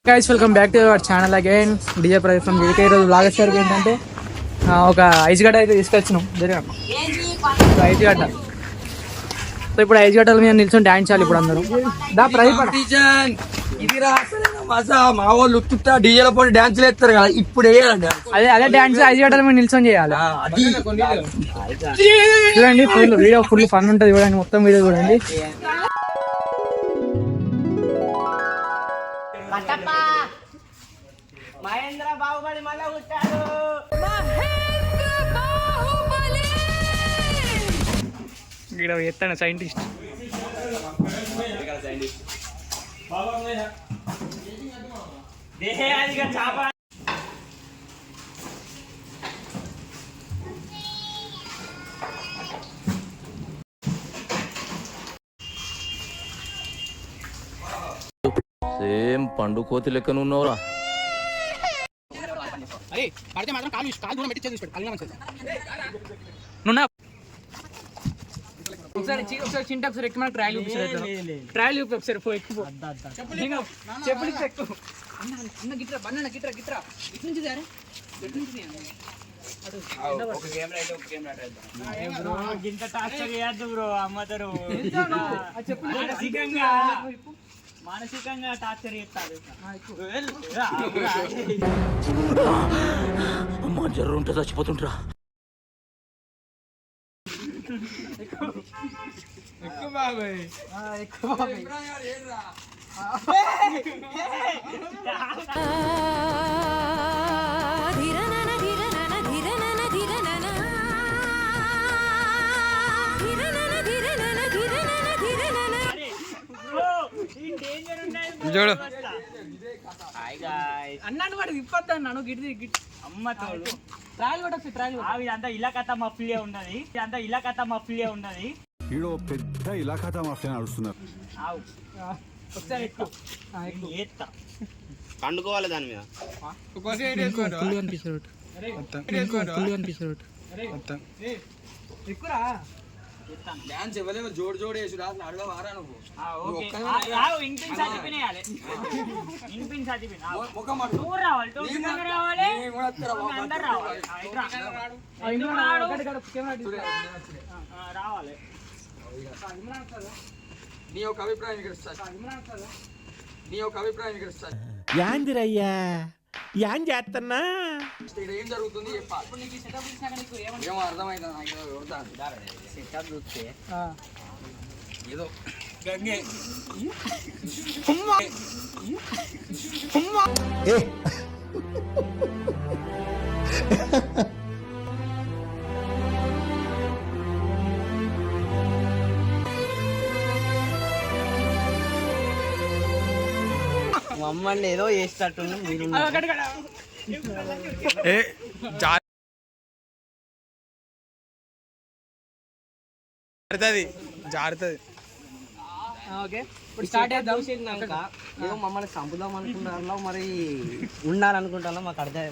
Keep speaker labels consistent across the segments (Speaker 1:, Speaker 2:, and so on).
Speaker 1: Guys welcome back to our channel again DJ Pradeep from GK. ఈరోజు bloggers గారికి ఏంటంటే ఒక ఐస్ గడ్డ అయితే తీసుకొచ్చినాం. ఐస్ గడ్డ. సో ఇప్పుడు ఐస్ గడ్డల మీద నిల్చొని డాన్స్ చేయాలి ఇప్పుడు అందరూ. దా ప్రదీప్
Speaker 2: మా వాళ్ళు డీజేల పోటీ డాన్సులు వేస్తారు కదా, ఇప్పుడు
Speaker 1: అదే అదే డాన్స్ ఐస్ గడ్డల మీద నిల్చొని చేయాలి. చూడండి ఫుల్ వీడియో ఫుల్ ఫన్ ఉంటుంది. చూడండి మొత్తం వీడియో చూడండి.
Speaker 3: మహేంద్ర బాహుబలి మళ్ళా పుట్టాడు.
Speaker 1: ఇక్కడ ఎత్తాను సైంటిస్ట్.
Speaker 4: సేమ్ పండు కోతి లెక్కన ఉన్నావురా.
Speaker 1: పడితే మాత్రం కాలు దూరం పెట్టి చేసి ఒకసారి చింట ఒకసారి ఎక్కువ ట్రయల్ చూపిస్తారు. ట్రయల్ చూపి ఒకసారి ఎక్కువ చెప్పులు ఎక్కువ అన్న గిట్రా బన్న గిట్రా గిట్రా ఇటు నుంచి సార్
Speaker 3: మానసికంగా టార్చర్ చేస్తారు.
Speaker 4: అమ్మా జర్రు ఉంటే చచ్చిపోతుంటరా.
Speaker 1: అన్నాడు వాడు ఇప్పొద్దు అన్నాను. గిట్టి
Speaker 3: అమ్మ తోడు
Speaker 1: ట్రయల్ కూడా ట్రయల్
Speaker 3: ఇదంతా ఇలాకత మఫ్లియే ఉన్నది. ఇదంతా ఇలాకత మఫ్లియే ఉన్నది.
Speaker 5: పెద్ద ఇలాఖాతా మాఫియా నడుస్తున్నారు.
Speaker 1: ఒకసారి ఎక్కువ
Speaker 6: పండుకోవాలి దాని మీద
Speaker 1: ఎక్కువరా
Speaker 2: డాన్స్ ఎవరేమో జోడు జోడు వేసి అడగవారా నువ్వు
Speaker 3: రావాలి.
Speaker 2: నీ యొక్క అభిప్రాయం
Speaker 7: యాందిరయ్యా యాన్ చేస్తున్నా
Speaker 2: ఇక్కడ ఏం జరుగుతుంది ఏమో అర్థమైందా
Speaker 3: సెటప్ చూస్తే
Speaker 2: ఏదో
Speaker 3: మమ్మల్ని ఏదో చేసేటట్టు మీరు
Speaker 2: జారుతుంది.
Speaker 1: ఓకే ఇప్పుడు స్టార్ట్ చేద్దాం.
Speaker 3: ఏదో మమ్మల్ని చంపుదాం అనుకుంటారో మరి ఉండాలనుకుంటారో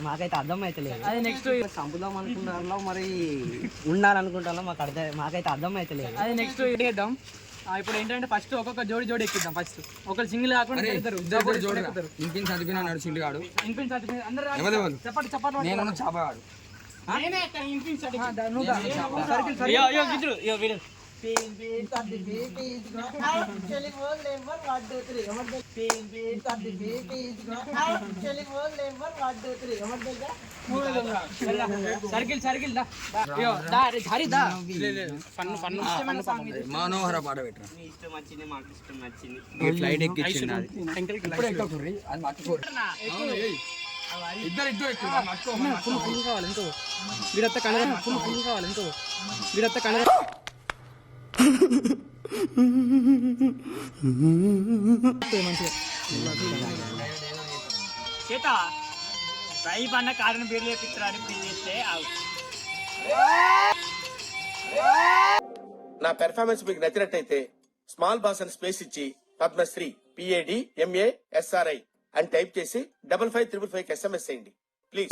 Speaker 3: మాకైతే అర్థం అయితే లేదు.
Speaker 1: అది నెక్స్ట్
Speaker 3: చంపుదాం అనుకుంటారో మరి ఉండాలనుకుంటారో మాకైతే అర్థం అయితే లేదు.
Speaker 1: అది నెక్స్ట్ చేద్దాం. ఇప్పుడు ఏంటంటే ఫస్ట్ ఒక్కొక్క జోడి జోడి ఎక్కిద్దాం. ఫస్ట్ ఒకరు సింగిల్ కాకుండా ఇద్దరు
Speaker 2: జోడి ఇంపిన్ చదివిన నడుచుండి కాడు
Speaker 1: చెప్పండి చెప్పండి
Speaker 2: నేను చాపగాడు
Speaker 1: సర్కిల్ సర్కిల్
Speaker 2: మనోహర పాట పెట్టరా.
Speaker 3: ఇష్టం వచ్చింది మాకు ఇష్టం నచ్చింది.
Speaker 2: ఫ్లైట్ ఎక్కించింది అది మట్టుకోరు. ఇద్దరు
Speaker 1: ఫుల్ కావాలి ఇంకో వీడత్త కలర్ ఫుల్ కావాలి ఇంకో వీడత్త కలర్
Speaker 3: చేత రైబ్ అన్న కారణం పేరు లేపించడానికి ఫీల్ చేస్తే
Speaker 7: నా పెర్ఫార్మెన్స్ మీకు నచ్చినట్టయితే స్మాల్ బాస్ అని స్పేస్ ఇచ్చి పద్మశ్రీ PADMASRI అని టైప్ చేసి 5555 SMS చేయండి ప్లీజ్.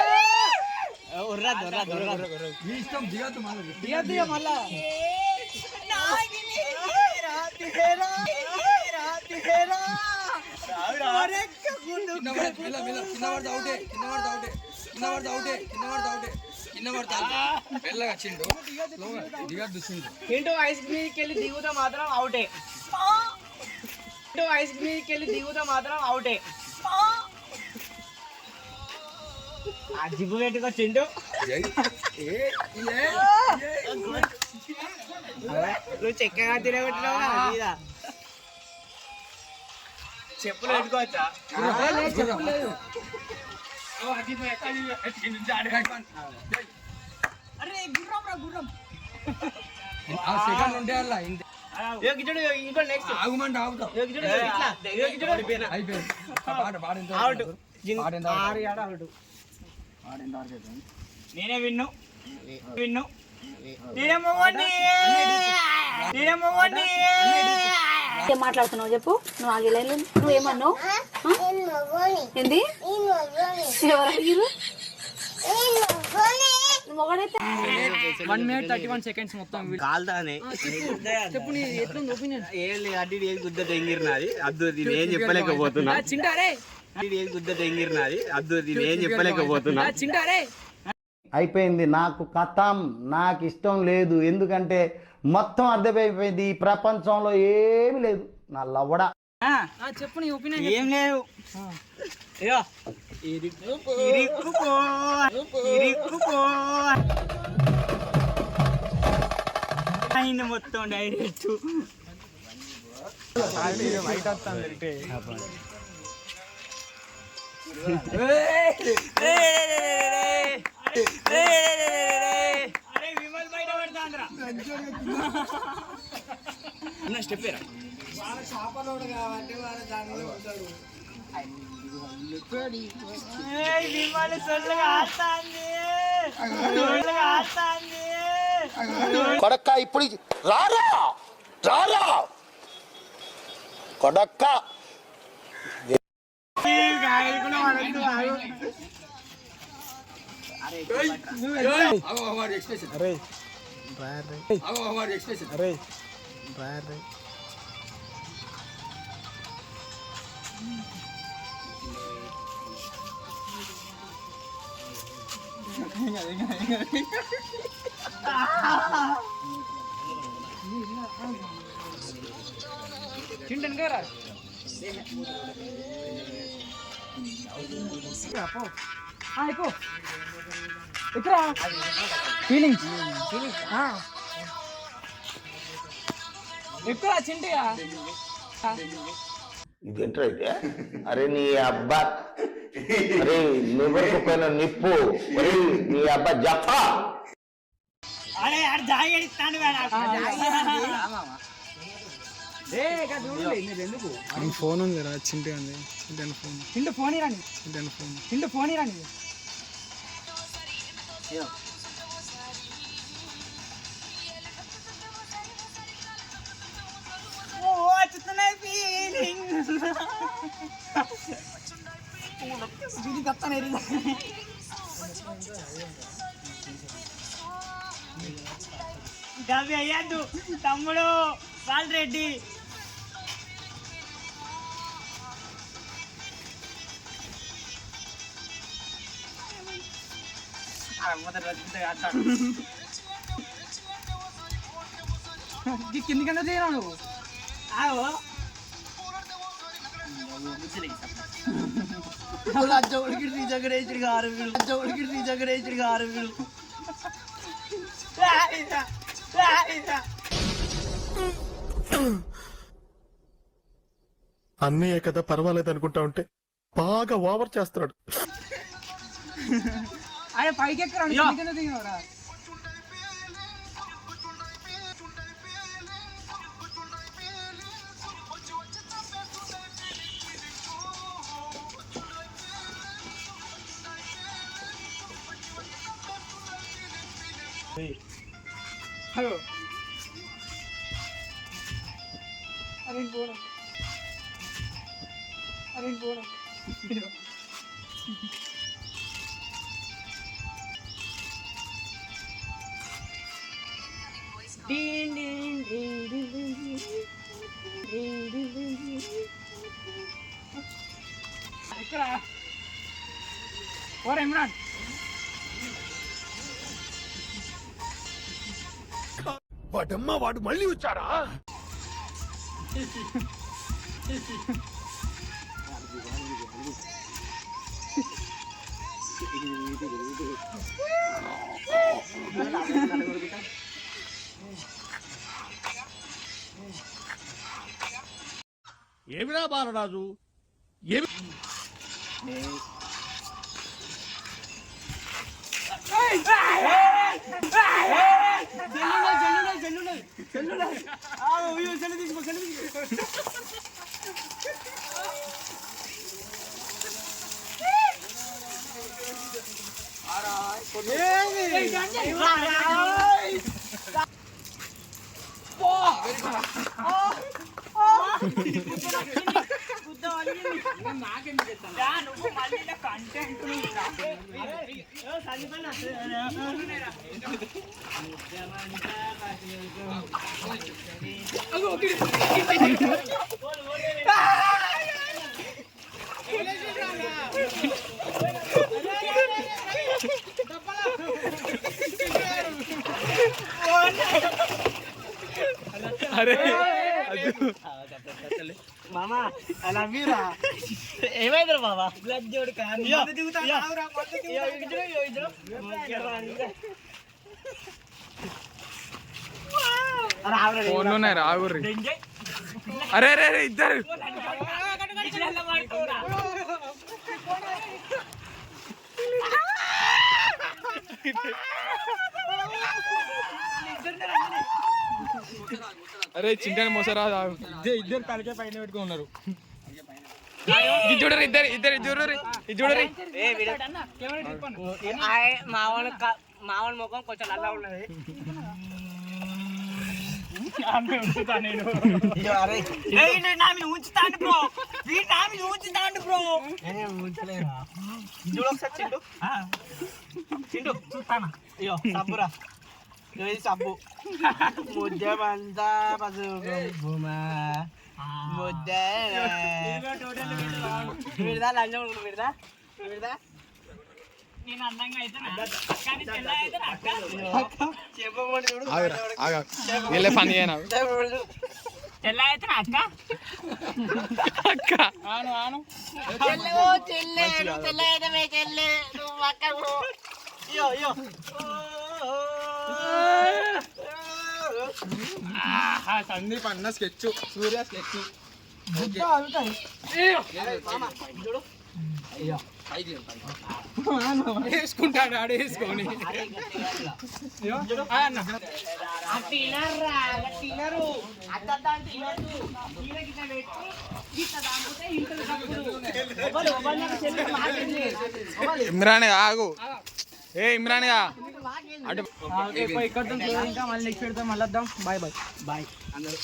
Speaker 3: ఏంటో ఐస్ మీదకి వెళ్ళి దిగుతా మాత్రం అవుటే. ఐస్ మీదకి వెళ్ళి దిగుతా మాత్రం అవుటే. ఆ జిబ్బు పెట్టుకొచ్చిండు. నువ్వు చెక్కగా తిరగొట్టినావా? చెప్పులు పెట్టుకోవచ్చా? నేనే విన్ను విన్ను
Speaker 6: ఏం మాట్లాడుతున్నావు చెప్పు. నువ్వు ఆగలేదు. నువ్వేమన్నావు? ఏంది? ఎవరు అడిగిరు?
Speaker 1: 1 minute 31 seconds మొత్తం.
Speaker 3: కాల్తానే
Speaker 1: చెప్పు నీ ఎట్లుంది ఒపీనియన్?
Speaker 3: ఏం లేదు. అడ్డి గుద్ద తెంగిరినది అద్దు. దీన్ని ఏం చెప్పలేకపోతున్నా.
Speaker 1: చింటారే
Speaker 3: గుద్ద తెంగిరినది అద్దు. దీన్ని ఏం చెప్పలేకపోతున్నా.
Speaker 1: చింటారే
Speaker 8: అయిపోయింది. నాకు కథం, నాకు ఇష్టం లేదు. ఎందుకంటే మొత్తం అర్థమైపోయింది. ఈ ప్రపంచంలో ఏమి లేదు. నా లవ్వడా.
Speaker 1: చెప్పు నీ ఒపీనియన్.
Speaker 3: ఏం లేదు. ఆయన మొత్తం డైరెక్ట్ వైట్ వస్తుంది. స్టెప్
Speaker 7: కొడక్క ఇప్పుడు రారా రారా కొడక్క.
Speaker 1: చింటన్ గారా అయిపో ఇక్కడ ఫీలింగ్స్ ఎక్కువ చింటయా.
Speaker 8: ఇదేంట్రా అయితే? అరే నీ అబ్బా, అరే నివరకు పైన నిప్పు, అరే నీ అబ్బా జఫా.
Speaker 2: ఫోన్ ఉంది రా చింటి ఉంది. చింటన్ phone.
Speaker 1: Chintu phone Irani. Chintu phone Irani.
Speaker 3: గవి అయ్యద్దు తమ్ముడు బాలరెడ్డి.
Speaker 1: కిందికన్నా చేయరా నువ్వు?
Speaker 3: జోడికి జగడేచుడిగా 6 వీళ్ళు. జోడికి జగడేచుడిగా 6 వీళ్ళు.
Speaker 9: అన్నయ్య కదా పర్వాలేదు అనుకుంటా ఉంటే బాగా ఓవర్ చేస్తున్నాడు.
Speaker 1: ఆయన పైకి ఎక్కరా కిందికన్నా దిగినవరా? హలో అరే పోరా అరే పోరా ఓరే ఇమ్రాన్
Speaker 9: వాడమ్మా వాడు మళ్ళీ వచ్చాడా? ఏమిరా బాలరాజు ఏమి
Speaker 3: మామా అలా మీరా ఏమైంది బాబా లజ్జోడు
Speaker 1: ఫోన్లోనే రాగుర్రి అరే అరే అరే ఇద్దరు అరే చింతని మోసరా ఇద్దరు తలకే పైన పెట్టుకుని ఉన్నారు చూడరు ఇద్దరు ఇద్దరు చూడరు చూడరు
Speaker 3: మావన్ ముఖం కొంచెం నల్ల ఉన్నది ఉంచుతాను బ్రో ఉంచుతాను బ్రో ఉంచలేరా చూడు ఒకసారి చిండు చిండు చూస్తానా అయ్యో సబ్బురా సబ్బు ముద్దంతా పసుమా ముద్ద విడదా లంచం విడదా విడదా నేను అందంగా అయితే చెప్పబడి చూడు
Speaker 1: పని
Speaker 3: తెల్ల అయితే అక్క
Speaker 1: అక్క ఆను ఆను
Speaker 3: చెల్లె తెల్ల అయితే మే చెల్లె నువ్వు అక్క అయ్యో అయ్యో
Speaker 1: సందీప్ అన్న స్కెచ్ సూర్య స్కెచ్ వేసుకుంటాడు ఆడ వేసుకొని ఇమ్రాన్ ఆగు ఏ ఇమ్రాన్ అటు ఇక్కడ ఇంకా మళ్ళీ నెక్స్ట్ పెడతాం మళ్ళీ వద్దాం బాయ్ బాయ్ బాయ్ అందరూ